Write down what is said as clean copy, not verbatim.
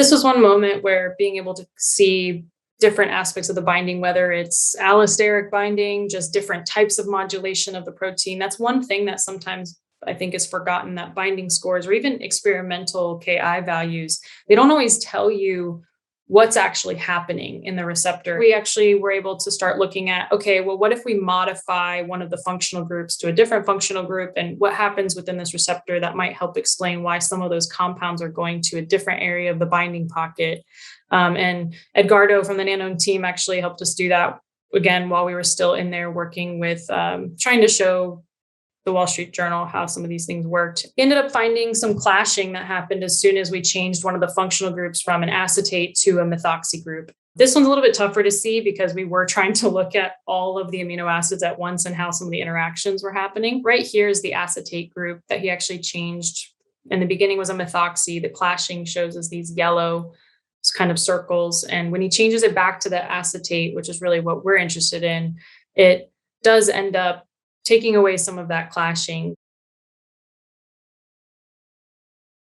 This was one moment where being able to see different aspects of the binding, whether it's allosteric binding, just different types of modulation of the protein. That's one thing that sometimes I think is forgotten, that binding scores or even experimental Ki values, they don't always tell you what's actually happening in the receptor. We actually were able to start looking at, okay, well, what if we modify one of the functional groups to a different functional group, and what happens within this receptor that might help explain why some of those compounds are going to a different area of the binding pocket. And Edgardo from the Nanome team actually helped us do that again while we were still in there working with trying to show the Wall Street Journal how some of these things worked. We ended up finding some clashing that happened as soon as we changed one of the functional groups from an acetate to a methoxy group. This one's a little bit tougher to see because we were trying to look at all of the amino acids at once and how some of the interactions were happening. Right here is the acetate group that he actually changed. In the beginning was a methoxy. The clashing shows us these yellow kind of circles. And when he changes it back to the acetate, which is really what we're interested in, it does end up taking away some of that clashing.